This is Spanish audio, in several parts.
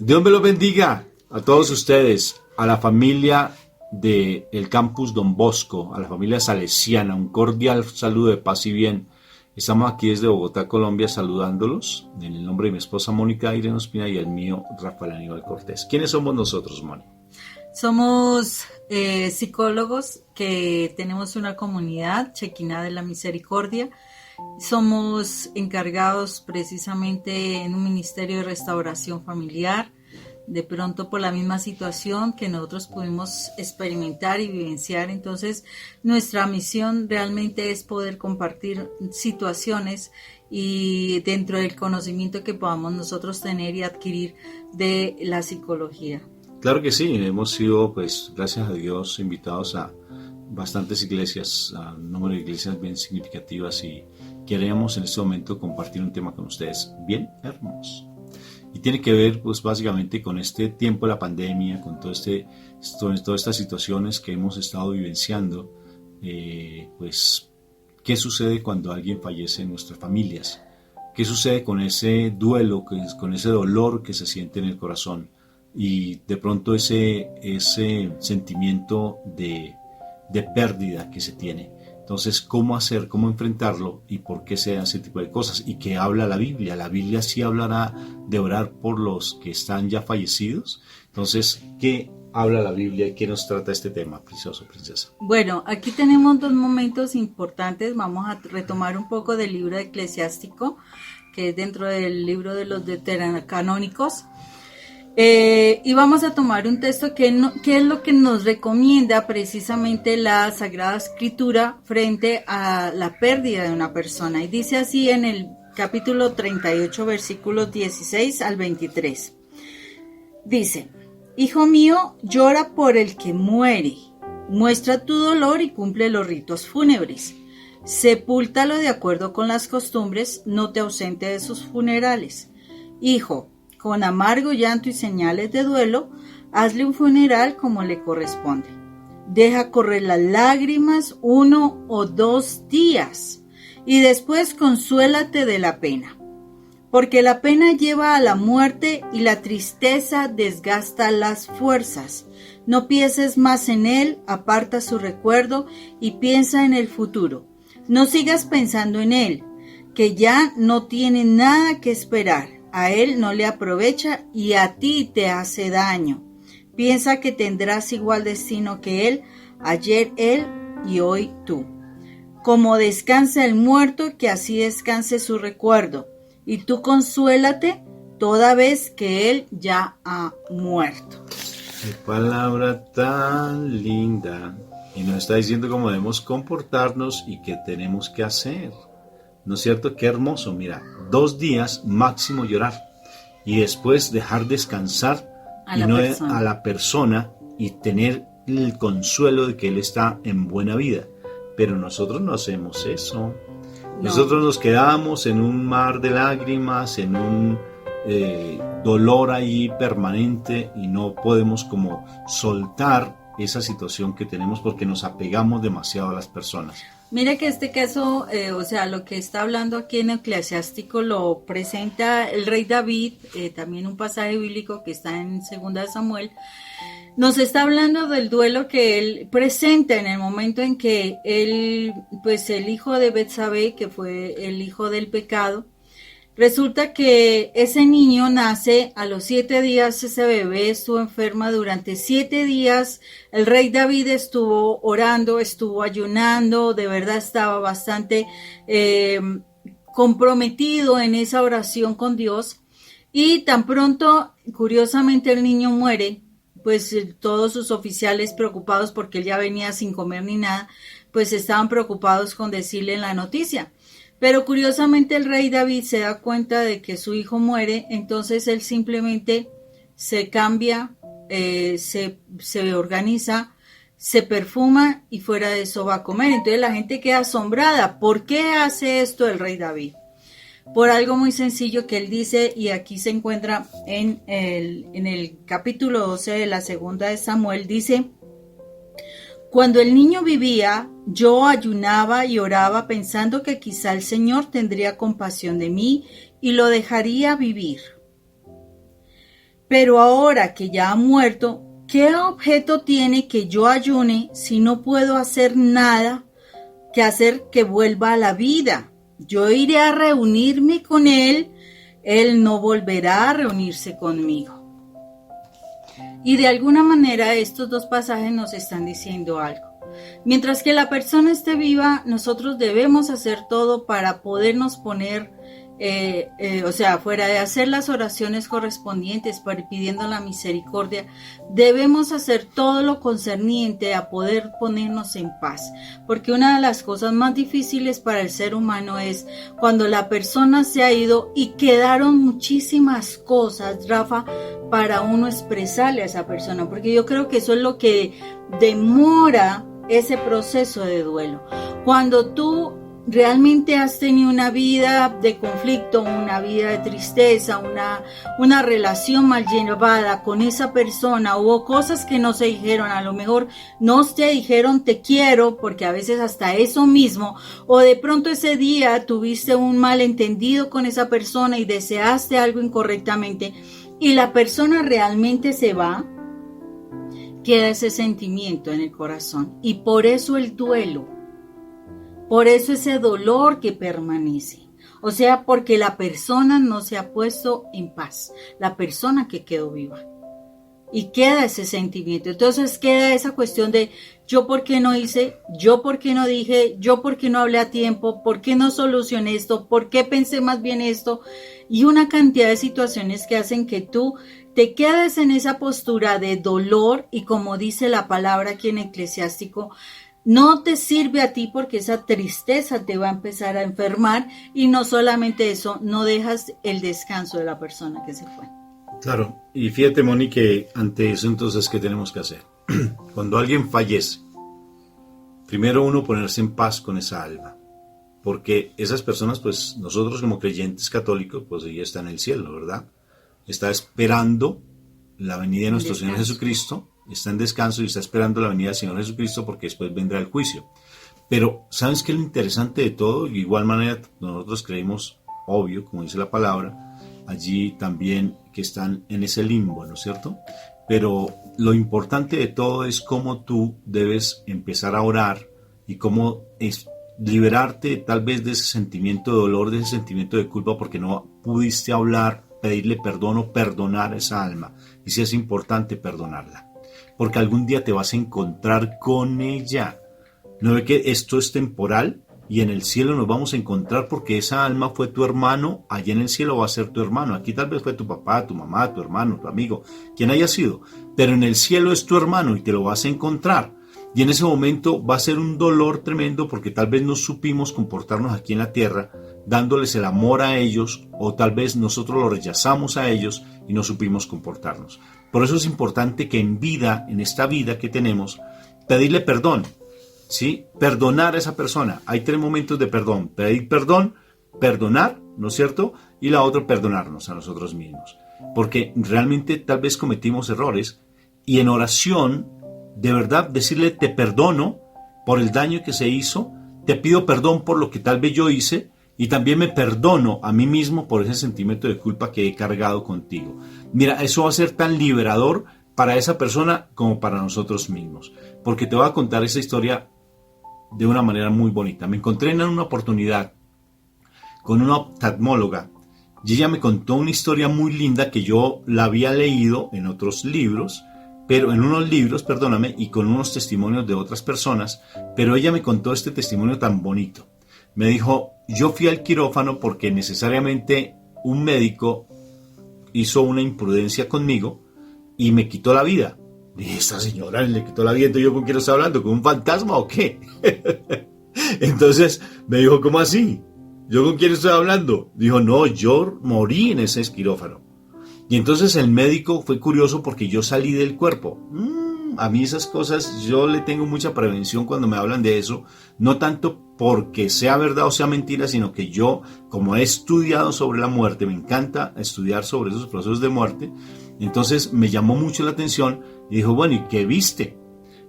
Dios me los bendiga a todos ustedes, a la familia del Campus Don Bosco, a la familia salesiana, un cordial saludo de paz y bien. Estamos aquí desde Bogotá, Colombia, saludándolos en el nombre de mi esposa Mónica Irene Ospina y el mío Rafael Aníbal Cortés. ¿Quiénes somos nosotros, Mónica? Somos psicólogos que tenemos una comunidad, Chequina de la Misericordia. Somos encargados precisamente en un ministerio de restauración familiar. De pronto por la misma situación que nosotros pudimos experimentar y vivenciar. Entonces nuestra misión realmente es poder compartir situaciones y dentro del conocimiento que podamos nosotros tener y adquirir de la psicología. Claro que sí, hemos sido, pues, gracias a Dios, invitados a bastantes iglesias, a un número de iglesias bien significativas y queremos en este momento compartir un tema con ustedes bien hermoso. Y tiene que ver, pues, básicamente con este tiempo de la pandemia, con todas estas situaciones que hemos estado vivenciando, pues, ¿qué sucede cuando alguien fallece en nuestras familias? ¿Qué sucede con ese duelo, con ese dolor que se siente en el corazón? Y de pronto ese sentimiento de pérdida que se tiene. Entonces, ¿cómo hacer, cómo enfrentarlo y por qué se hace ese tipo de cosas? ¿Y qué habla la Biblia? La Biblia sí hablará de orar por los que están ya fallecidos. Entonces, ¿qué habla la Biblia y qué nos trata este tema, precioso, princesa? Bueno, aquí tenemos dos momentos importantes. Vamos a retomar un poco del libro eclesiástico, que es dentro del libro de los deuterocanónicos. Y vamos a tomar un texto que es lo que nos recomienda precisamente la Sagrada Escritura frente a la pérdida de una persona. Y dice así en el capítulo 38, versículos 16 al 23. Dice: Hijo mío, llora por el que muere, muestra tu dolor y cumple los ritos fúnebres. Sepúltalo de acuerdo con las costumbres, no te ausente de sus funerales. Hijo, con amargo llanto y señales de duelo, hazle un funeral como le corresponde. Deja correr las lágrimas 1 o 2 días y después consuélate de la pena. Porque la pena lleva a la muerte y la tristeza desgasta las fuerzas. No pienses más en él, aparta su recuerdo y piensa en el futuro. No sigas pensando en él, que ya no tiene nada que esperar. A él no le aprovecha y a ti te hace daño. Piensa que tendrás igual destino que él, ayer él y hoy tú. Como descansa el muerto, que así descanse su recuerdo. Y tú consuélate toda vez que él ya ha muerto. Qué palabra tan linda. Y nos está diciendo cómo debemos comportarnos y qué tenemos que hacer. ¿No es cierto? Qué hermoso, mira, 2 días máximo llorar y después dejar descansar a la persona y tener el consuelo de que él está en buena vida. Pero nosotros no hacemos eso. No. Nosotros nos quedamos en un mar de lágrimas, en un dolor ahí permanente y no podemos como soltar esa situación que tenemos porque nos apegamos demasiado a las personas. Mire que este caso, lo que está hablando aquí en Eclesiástico lo presenta el rey David, también un pasaje bíblico que está en 2 Samuel, nos está hablando del duelo que él presenta en el momento en que él, pues el hijo de Betsabé, que fue el hijo del pecado, resulta que ese niño nace a los 7 días, ese bebé estuvo enferma durante 7 días, el rey David estuvo orando, estuvo ayunando, de verdad estaba bastante comprometido en esa oración con Dios y tan pronto, curiosamente el niño muere, pues todos sus oficiales preocupados porque él ya venía sin comer ni nada, pues estaban preocupados con decirle la noticia. Pero curiosamente el rey David se da cuenta de que su hijo muere, entonces él simplemente se cambia, se organiza, se perfuma y fuera de eso va a comer. Entonces la gente queda asombrada. ¿Por qué hace esto el rey David? Por algo muy sencillo que él dice, y aquí se encuentra en el capítulo 12 de la 2 de Samuel, dice: Cuando el niño vivía, yo ayunaba y oraba pensando que quizá el Señor tendría compasión de mí y lo dejaría vivir. Pero ahora que ya ha muerto, ¿qué objeto tiene que yo ayune si no puedo hacer nada que hacer que vuelva a la vida? Yo iré a reunirme con él no volverá a reunirse conmigo. Y de alguna manera estos dos pasajes nos están diciendo algo. Mientras que la persona esté viva, nosotros debemos hacer todo para podernos poner, fuera de hacer las oraciones correspondientes, pidiendo la misericordia, debemos hacer todo lo concerniente a poder ponernos en paz. Porque una de las cosas más difíciles para el ser humano es cuando la persona se ha ido y quedaron muchísimas cosas, Rafa, para uno expresarle a esa persona. Porque yo creo que eso es lo que demora ese proceso de duelo. Cuando tú realmente has tenido una vida de conflicto, una vida de tristeza, una relación mal llevada con esa persona, hubo cosas que no se dijeron, a lo mejor no te dijeron te quiero, porque a veces hasta eso mismo, o de pronto ese día tuviste un malentendido con esa persona y deseaste algo incorrectamente y la persona realmente se va, queda ese sentimiento en el corazón y por eso el duelo, por eso ese dolor que permanece, o sea, porque la persona no se ha puesto en paz, la persona que quedó viva y queda ese sentimiento, entonces queda esa cuestión de yo por qué no hice, yo por qué no dije, yo por qué no hablé a tiempo, por qué no solucioné esto, por qué pensé más bien esto y una cantidad de situaciones que hacen que tú te quedes en esa postura de dolor y como dice la palabra aquí en Eclesiástico, no te sirve a ti porque esa tristeza te va a empezar a enfermar y no solamente eso, no dejas el descanso de la persona que se fue. Claro, y fíjate, Moni, que ante eso entonces, ¿qué tenemos que hacer? Cuando alguien fallece, primero uno ponerse en paz con esa alma, porque esas personas, pues nosotros como creyentes católicos, pues ella está en el cielo, ¿verdad? Está esperando la venida de nuestro Señor Jesucristo, está en descanso y está esperando la venida del Señor Jesucristo porque después vendrá el juicio. Pero, ¿sabes qué es lo interesante de todo? De igual manera, nosotros creemos, obvio, como dice la palabra, allí también que están en ese limbo, ¿no es cierto? Pero lo importante de todo es cómo tú debes empezar a orar y cómo es liberarte tal vez de ese sentimiento de dolor, de ese sentimiento de culpa porque no pudiste hablar, pedirle perdón o perdonar a esa alma. Y si es importante perdonarla, porque algún día te vas a encontrar con ella. ¿No ve que esto es temporal? Y en el cielo nos vamos a encontrar porque esa alma fue tu hermano, allá en el cielo va a ser tu hermano. Aquí tal vez fue tu papá, tu mamá, tu hermano, tu amigo, quien haya sido. Pero en el cielo es tu hermano y te lo vas a encontrar. Y en ese momento va a ser un dolor tremendo porque tal vez no supimos comportarnos aquí en la tierra, dándoles el amor a ellos, o tal vez nosotros lo rechazamos a ellos y no supimos comportarnos. Por eso es importante que en vida, en esta vida que tenemos, pedirle perdón, ¿sí? Perdonar a esa persona. Hay 3 momentos de perdón: pedir perdón, perdonar, ¿no es cierto? Y la otra, perdonarnos a nosotros mismos. Porque realmente tal vez cometimos errores y en oración, de verdad, decirle te perdono por el daño que se hizo, te pido perdón por lo que tal vez yo hice y también me perdono a mí mismo por ese sentimiento de culpa que he cargado contigo. Mira, eso va a ser tan liberador para esa persona como para nosotros mismos, porque te voy a contar esa historia de una manera muy bonita. Me encontré en una oportunidad con una oftalmóloga y ella me contó una historia muy linda que yo la había leído en otros libros, pero en unos libros, perdóname, y con unos testimonios de otras personas, pero ella me contó este testimonio tan bonito. Me dijo, yo fui al quirófano porque necesariamente un médico hizo una imprudencia conmigo y me quitó la vida. Dije, esta señora le quitó la vida, entonces ¿yo con quién estoy hablando? ¿Con un fantasma o qué? Entonces me dijo, ¿cómo así? ¿Yo con quién estoy hablando? Dijo, no, yo morí en ese quirófano. Y entonces el médico fue curioso porque yo salí del cuerpo. A mí esas cosas, yo le tengo mucha prevención cuando me hablan de eso, no tanto porque sea verdad o sea mentira, sino que yo, como he estudiado sobre la muerte, me encanta estudiar sobre esos procesos de muerte, entonces me llamó mucho la atención y dijo, bueno, ¿y qué viste?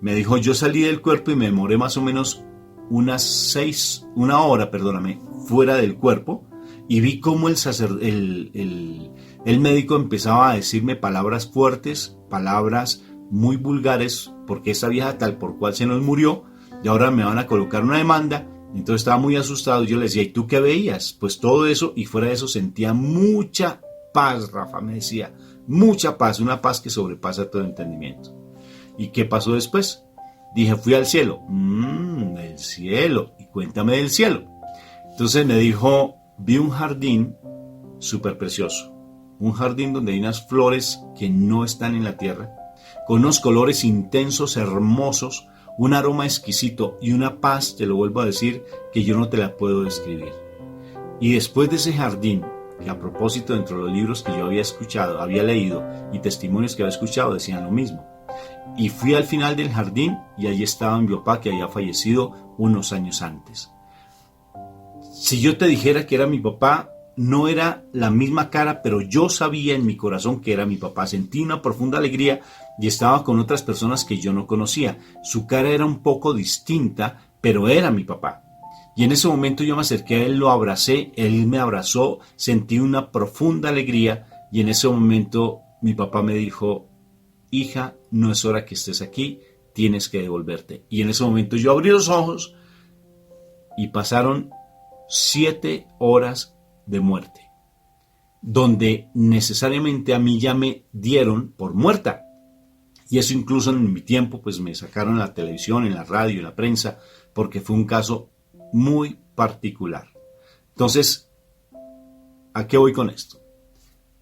Me dijo, yo salí del cuerpo y me demoré más o menos una hora, fuera del cuerpo, y vi cómo el médico empezaba a decirme palabras fuertes, palabras muy vulgares, porque esa vieja tal por cual se nos murió, y ahora me van a colocar una demanda. Entonces estaba muy asustado. Yo le decía, ¿y tú qué veías? Pues todo eso, y fuera de eso sentía mucha paz, Rafa, me decía, mucha paz, una paz que sobrepasa todo entendimiento. ¿Y qué pasó después? Dije, fui al cielo. El cielo, y cuéntame del cielo. Entonces me dijo, vi un jardín súper precioso, un jardín donde hay unas flores que no están en la tierra, con unos colores intensos, hermosos, un aroma exquisito y una paz, te lo vuelvo a decir, que yo no te la puedo describir. Y después de ese jardín, que a propósito dentro de los libros que yo había escuchado, había leído y testimonios que había escuchado decían lo mismo. Y fui al final del jardín y allí estaba mi papá, que había fallecido unos años antes. Si yo te dijera que era mi papá, no era la misma cara, pero yo sabía en mi corazón que era mi papá. Sentí una profunda alegría y estaba con otras personas que yo no conocía. Su cara era un poco distinta, pero era mi papá. Y en ese momento yo me acerqué a él, lo abracé, él me abrazó, sentí una profunda alegría y en ese momento mi papá me dijo, hija, no es hora que estés aquí, tienes que devolverte. Y en ese momento yo abrí los ojos y pasaron 7 horas de muerte, donde necesariamente a mí ya me dieron por muerta. Y eso incluso en mi tiempo pues me sacaron en la televisión, en la radio, en la prensa, porque fue un caso muy particular. Entonces, ¿a qué voy con esto?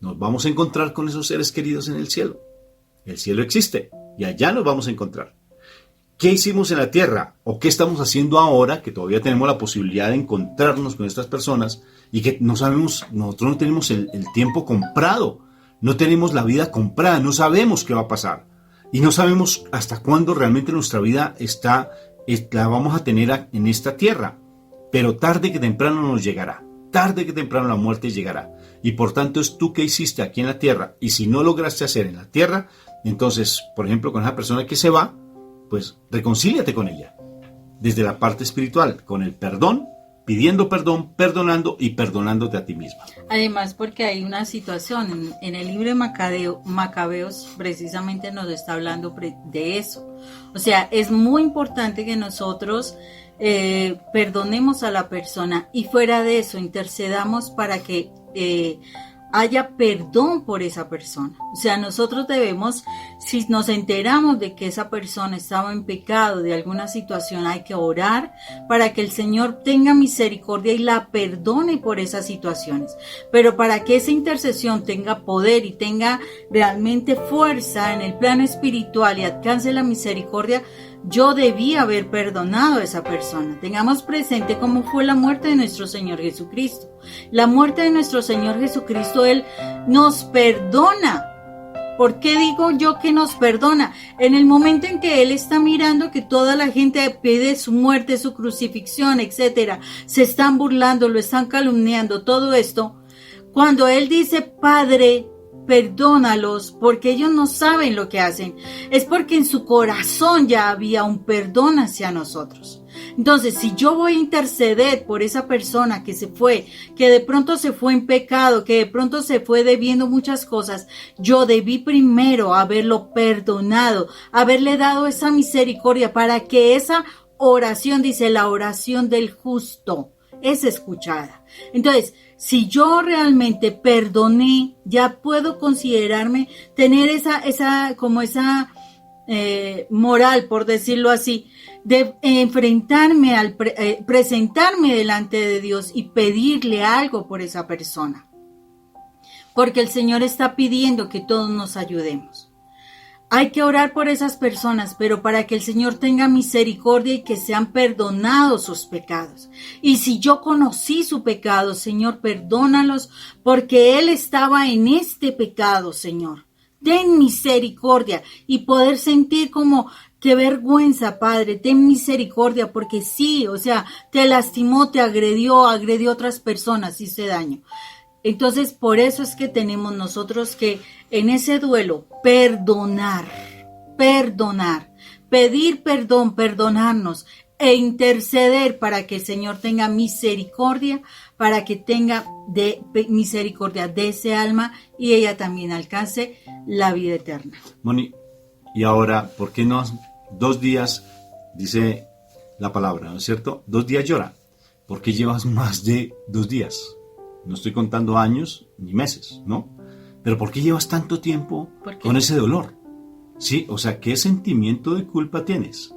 Nos vamos a encontrar con esos seres queridos en el cielo. El cielo existe y allá nos vamos a encontrar. ¿Qué hicimos en la tierra? ¿O qué estamos haciendo ahora que todavía tenemos la posibilidad de encontrarnos con estas personas y que no sabemos, nosotros no tenemos el tiempo comprado, no tenemos la vida comprada, no sabemos qué va a pasar y no sabemos hasta cuándo realmente nuestra vida la vamos a tener en esta tierra, pero tarde que temprano nos llegará, tarde que temprano la muerte llegará y por tanto es tú que hiciste aquí en la tierra y si no lograste hacer en la tierra, entonces por ejemplo con esa persona que se va, pues reconcíliate con ella, desde la parte espiritual, con el perdón, pidiendo perdón, perdonando y perdonándote a ti misma. Además, porque hay una situación, en el libro de Macabeos precisamente nos está hablando de eso. O sea, es muy importante que nosotros perdonemos a la persona y fuera de eso intercedamos para que haya perdón por esa persona. O sea, nosotros debemos, si nos enteramos de que esa persona estaba en pecado de alguna situación, hay que orar para que el Señor tenga misericordia y la perdone por esas situaciones. Pero para que esa intercesión tenga poder y tenga realmente fuerza en el plano espiritual y alcance la misericordia, yo debí haber perdonado a esa persona. Tengamos presente cómo fue la muerte de nuestro Señor Jesucristo. La muerte de nuestro Señor Jesucristo, Él nos perdona. ¿Por qué digo yo que nos perdona? En el momento en que Él está mirando que toda la gente pide su muerte, su crucifixión, etcétera, se están burlando, lo están calumniando, todo esto, cuando Él dice, Padre, perdónalos porque ellos no saben lo que hacen, es porque en su corazón ya había un perdón hacia nosotros. Entonces, si yo voy a interceder por esa persona que se fue, que de pronto se fue en pecado, que de pronto se fue debiendo muchas cosas, yo debí primero haberlo perdonado, haberle dado esa misericordia para que esa oración, dice la oración del justo, es escuchada. Entonces, si yo realmente perdoné, ya puedo considerarme tener esa moral, por decirlo así, de enfrentarme presentarme delante de Dios y pedirle algo por esa persona. Porque el Señor está pidiendo que todos nos ayudemos. Hay que orar por esas personas, pero para que el Señor tenga misericordia y que sean perdonados sus pecados. Y si yo conocí su pecado, Señor, perdónalos, porque Él estaba en este pecado, Señor. Ten misericordia y poder sentir como, qué vergüenza, Padre, ten misericordia, porque sí, o sea, te lastimó, te agredió a otras personas, hice daño. Entonces, por eso es que tenemos nosotros que en ese duelo perdonar, pedir perdón, perdonarnos, e interceder para que el Señor tenga misericordia, para que tenga misericordia de ese alma y ella también alcance la vida eterna. Moni, y ahora, ¿por qué no 2 días, dice la palabra, ¿no es cierto? 2 días llora. ¿Por qué llevas más de 2 días? No estoy contando años ni meses, ¿no? Pero ¿por qué llevas tanto tiempo con ese dolor? Sí, o sea, ¿qué sentimiento de culpa tienes?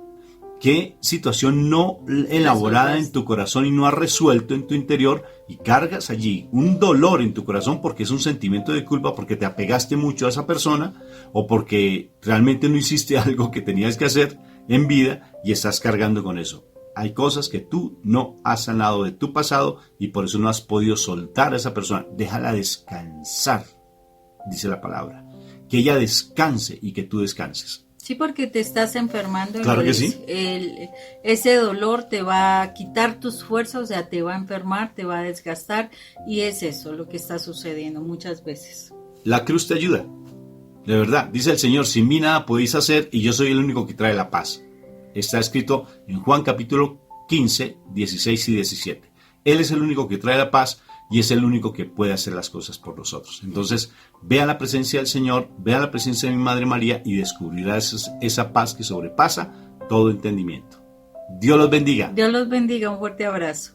¿Qué situación no elaborada en tu corazón y no has resuelto en tu interior y cargas allí un dolor en tu corazón porque es un sentimiento de culpa, porque te apegaste mucho a esa persona o porque realmente no hiciste algo que tenías que hacer en vida y estás cargando con eso? Hay cosas que tú no has sanado de tu pasado y por eso no has podido soltar a esa persona. Déjala descansar, dice la palabra. Que ella descanse y que tú descanses. Sí, porque te estás enfermando. Claro que sí. Ese dolor te va a quitar tus fuerzas, o sea, te va a enfermar, te va a desgastar, y es eso lo que está sucediendo muchas veces. La cruz te ayuda, de verdad. Dice el Señor, sin mí nada podéis hacer y yo soy el único que trae la paz. Está escrito en Juan capítulo 15, 16 y 17. Él es el único que trae la paz y es el único que puede hacer las cosas por nosotros. Entonces, ve a la presencia del Señor, ve a la presencia de mi Madre María y descubrirás esa paz que sobrepasa todo entendimiento. Dios los bendiga. Dios los bendiga, un fuerte abrazo.